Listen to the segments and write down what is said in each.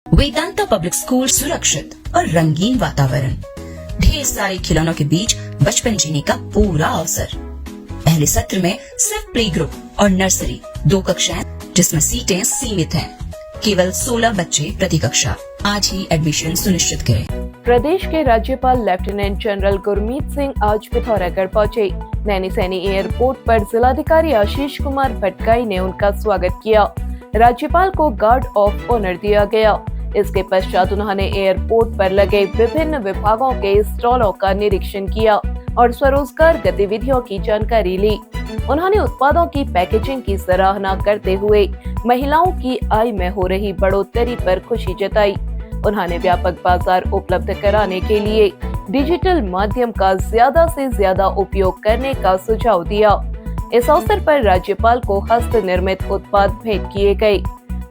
Vedanta public school सुरक्षित और रंगीन वातावरण, ढेर सारे खिलौनों के बीच बचपन जीने का पूरा अवसर। पहले सत्र में सिर्फ प्ले ग्रुप और नर्सरी 2 कक्षाएं जिसमें सीटें सीमित हैं। केवल 16 बच्चे प्रति कक्षा। आज ही एडमिशन सुनिश्चित करें। प्रदेश के राज्यपाल लेफ्टिनेंट जनरल गुरमीत सिंह आज पिथौरागढ़ पहुंचे। नैनीसैनी एयरपोर्ट पर जिलाधिकारी आशीष कुमार भटगाई ने उनका स्वागत किया। राज्यपाल को गार्ड ऑफ ऑनर दिया गया। इसके पश्चात उन्होंने एयरपोर्ट पर लगे विभिन्न विभागों के स्टॉलों का निरीक्षण किया और स्वरोजगार गतिविधियों की जानकारी ली। उन्होंने उत्पादों की पैकेजिंग की सराहना करते हुए महिलाओं की आय में हो रही बढ़ोतरी पर खुशी जताई। उन्होंने व्यापक बाजार उपलब्ध कराने के लिए डिजिटल माध्यम का ज्यादा से ज्यादा उपयोग करने का सुझाव दिया। इस अवसर पर राज्यपाल को हस्त निर्मित उत्पाद भेंट किए गए।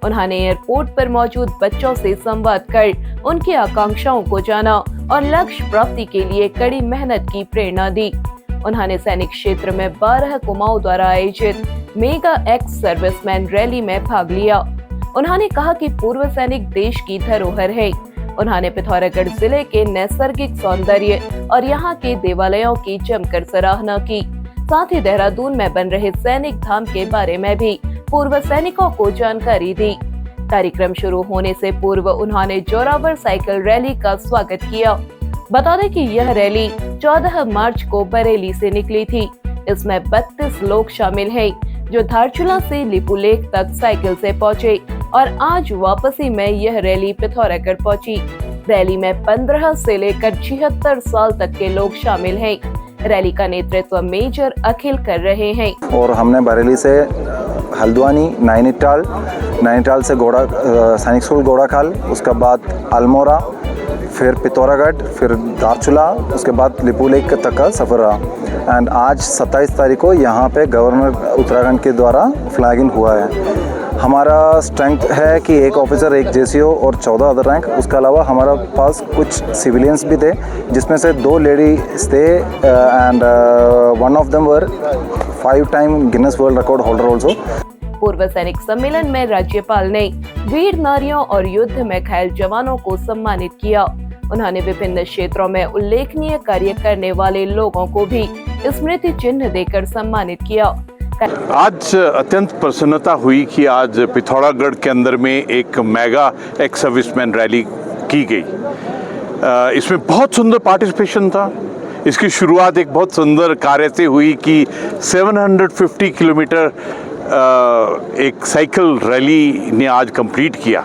उन्होंने एयरपोर्ट पर मौजूद बच्चों से संवाद कर उनकी आकांक्षाओं को जाना और लक्ष्य प्राप्ति के लिए कड़ी मेहनत की प्रेरणा दी। उन्होंने सैनिक क्षेत्र में 12 कुमाऊं द्वारा आयोजित मेगा एक्स सर्विसमैन रैली में भाग लिया। उन्होंने कहा कि पूर्व सैनिक देश की धरोहर है। उन्होंने पिथौरागढ़ जिले के नैसर्गिक सौंदर्य और यहाँ के देवालयों की जमकर सराहना की। साथ ही देहरादून में बन रहे सैनिक धाम के बारे में भी पूर्व सैनिकों को जानकारी दी। कार्यक्रम शुरू होने से पूर्व उन्होंने जोरावर साइकिल रैली का स्वागत किया। बता दें कि यह रैली 14 मार्च को बरेली से निकली थी। इसमें 32 लोग शामिल हैं, जो धारचूला से लिपुलेख तक साइकिल से पहुंचे और आज वापसी में यह रैली पिथौरागढ़ पहुंची। रैली में 15 से लेकर 76 साल तक के लोग शामिल हैं। रैली का नेतृत्व मेजर अखिल कर रहे हैं। और हमने बरेली से हल्द्वानी, नैनीताल से सैनिक स्कूल गोड़ाखाल, उसके बाद अल्मोड़ा, फिर पिथौरागढ़, फिर धारचूला, उसके बाद लिपुलेख तक का सफ़र रहा। एंड आज 27 तारीख को यहाँ पे गवर्नर उत्तराखंड के द्वारा फ्लैगिंग हुआ है। हमारा स्ट्रेंथ है कि एक ऑफिसर, एक जेसीओ और 14 अदर रैंक। उसके अलावा हमारा पास कुछ सिविलियंस भी थे, जिसमें से 2 लेडीज थे and one of them were 5 time Guinness world record holder also. पूर्व सैनिक सम्मेलन में राज्यपाल ने वीर नारियों और युद्ध में घायल जवानों को सम्मानित किया। उन्होंने विभिन्न क्षेत्रों में उल्लेखनीय कार्य करने वाले लोगों को भी स्मृति चिन्ह देकर सम्मानित किया। आज अत्यंत प्रसन्नता हुई कि आज पिथौरागढ़ के अंदर में एक मेगा एक्स सर्विसमैन रैली की गई। इसमें बहुत सुंदर पार्टिसिपेशन था। इसकी शुरुआत एक बहुत सुंदर कार्य से हुई कि 750 किलोमीटर एक साइकिल रैली ने आज कंप्लीट किया।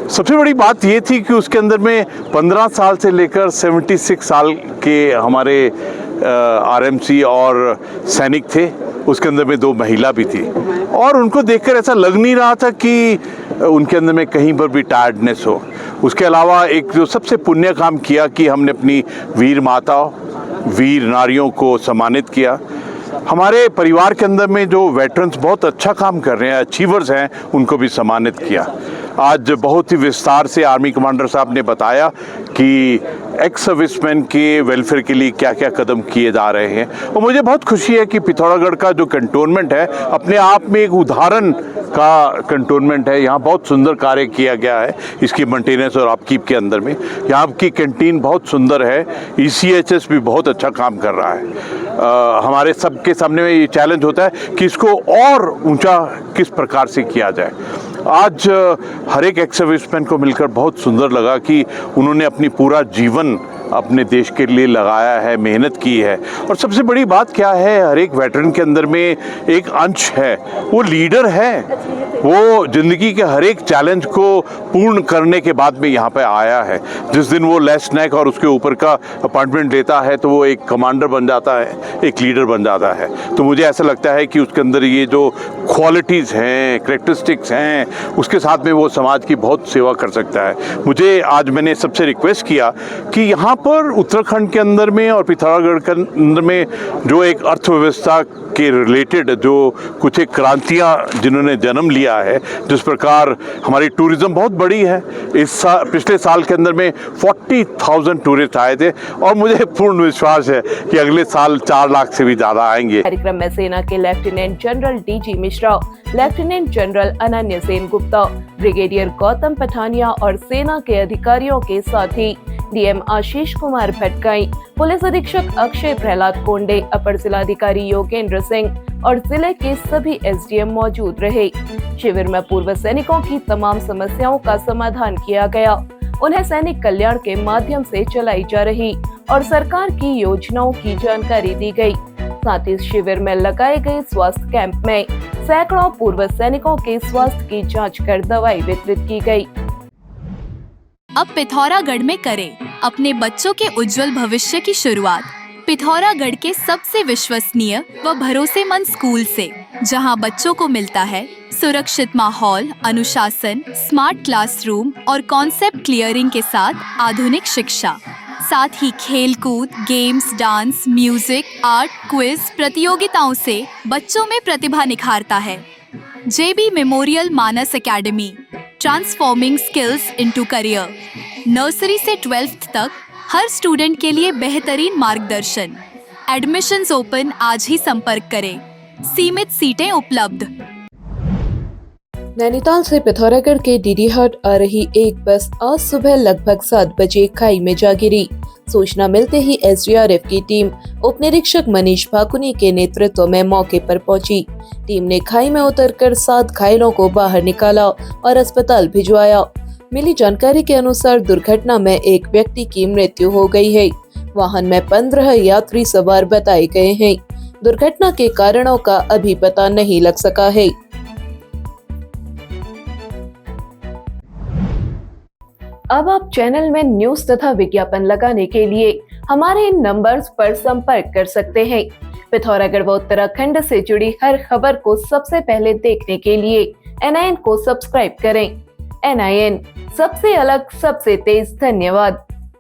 सबसे बड़ी बात ये थी कि उसके अंदर में 15 साल से लेकर 76 साल के हमारे आरएमसी और सैनिक थे। उसके अंदर में 2 महिला भी थी और उनको देखकर ऐसा लग नहीं रहा था कि उनके अंदर में कहीं पर भी टायर्डनेस हो। उसके अलावा एक जो सबसे पुण्य काम किया कि हमने अपनी वीर माताओं, वीर नारियों को सम्मानित किया। हमारे परिवार के अंदर में जो वेटरन्स बहुत अच्छा काम कर रहे हैं, अचीवर्स हैं, उनको भी सम्मानित किया। आज बहुत ही विस्तार से आर्मी कमांडर साहब ने बताया कि एक्स सर्विसमैन के वेलफेयर के लिए क्या क्या कदम किए जा रहे हैं। और मुझे बहुत खुशी है कि पिथौरागढ़ का जो कंटोनमेंट है अपने आप में एक उदाहरण का कंटोनमेंट है। यहाँ बहुत सुंदर कार्य किया गया है इसकी मेंटेनेंस और अपकीप के अंदर में। यहाँ की कैंटीन बहुत सुंदर है। ECHS भी बहुत अच्छा काम कर रहा है। हमारे सबके सामने में ये चैलेंज होता है कि इसको और ऊंचा किस प्रकार से किया जाए। आज हर एक एक्स सर्विसमैन को मिलकर बहुत सुंदर लगा कि उन्होंने अपनी पूरा जीवन अपने देश के लिए लगाया है, मेहनत की है। और सबसे बड़ी बात क्या है, हर एक वेटरन के अंदर में एक अंश है, वो लीडर है। वो ज़िंदगी के हर एक चैलेंज को पूर्ण करने के बाद में यहाँ पे आया है। जिस दिन वो लेफ्टिनेंट और उसके ऊपर का अपॉइंटमेंट लेता है तो वो एक कमांडर बन जाता है, एक लीडर बन जाता है। तो मुझे ऐसा लगता है कि उसके अंदर ये जो क्वालिटीज़ हैं, कैरेक्टरिस्टिक्स हैं, उसके साथ में वो समाज की बहुत सेवा कर सकता है। मुझे आज मैंने सबसे रिक्वेस्ट किया कि यहाँ प्रॉपर उत्तराखंड के अंदर में और पिथौरागढ़ के अंदर में जो एक अर्थव्यवस्था के रिलेटेड जो कुछ एक क्रांतियाँ जिन्होंने जन्म लिया है, जिस प्रकार हमारी टूरिज़्म बहुत बड़ी है। पिछले साल के अंदर में 40,000 टूरिस्ट आए थे और मुझे पूर्ण विश्वास है कि अगले साल 4 लाख से भी ज़्यादा आएंगे। कार्यक्रम में सेना के lieutenant general DG Mishra, lieutenant general अनन्य सेन गुप्ता, ब्रिगेडियर गौतम पठानिया और सेना के अधिकारियों के साथ ही DM आशीष कुमार भटगाई, पुलिस अधीक्षक अक्षय प्रहलाद कोंडे, अपर जिलाधिकारी योगेंद्र सिंह और जिले के सभी SDM मौजूद रहे। शिविर में पूर्व सैनिकों की तमाम समस्याओं का समाधान किया गया। उन्हें सैनिक कल्याण के माध्यम से चलाई जा रही और सरकार की योजनाओं की जानकारी दी गई। साथ ही शिविर में लगाए गए स्वास्थ्य कैंप में सैकड़ों पूर्व सैनिकों के स्वास्थ्य की जांच कर दवाई वितरित की गई। अब पिथौरागढ़ में करें अपने बच्चों के उज्जवल भविष्य की शुरुआत पिथौरागढ़ के सबसे विश्वसनीय व भरोसेमंद स्कूल से, जहां बच्चों को मिलता है सुरक्षित माहौल, अनुशासन, स्मार्ट क्लासरूम और कॉन्सेप्ट क्लियरिंग के साथ आधुनिक शिक्षा। साथ ही खेल कूद, games, dance, music, art, quiz प्रतियोगिताओं से बच्चों में प्रतिभा निखारता है। JB memorial Manas academy, transforming skills into career. Nursery से 12th तक हर स्टूडेंट के लिए बेहतरीन मार्गदर्शन। एडमिशंस ओपन, आज ही संपर्क करें। सीमित सीटें उपलब्ध। नैनीताल से पिथौरागढ़ के डीडीहाट आ रही एक बस आज सुबह लगभग 7 बजे खाई में जा गिरी। सूचना मिलते ही SDRF की टीम उप निरीक्षक मनीष भाकुनी के नेतृत्व में मौके पर पहुंची। टीम ने खाई में उतरकर 7 घायलों को बाहर निकाला और अस्पताल भिजवाया। मिली जानकारी के अनुसार दुर्घटना में एक व्यक्ति की मृत्यु हो गई है। वाहन में 15 यात्री सवार बताए गए हैं। दुर्घटना के कारणों का अभी पता नहीं लग सका है। अब आप चैनल में न्यूज तथा विज्ञापन लगाने के लिए हमारे इन नंबर्स पर संपर्क कर सकते हैं। पिथौरागढ़ व उत्तराखंड से जुड़ी हर खबर को सबसे पहले देखने के लिए NIN को सब्सक्राइब करें। NIN, सबसे अलग, सबसे तेज। धन्यवाद।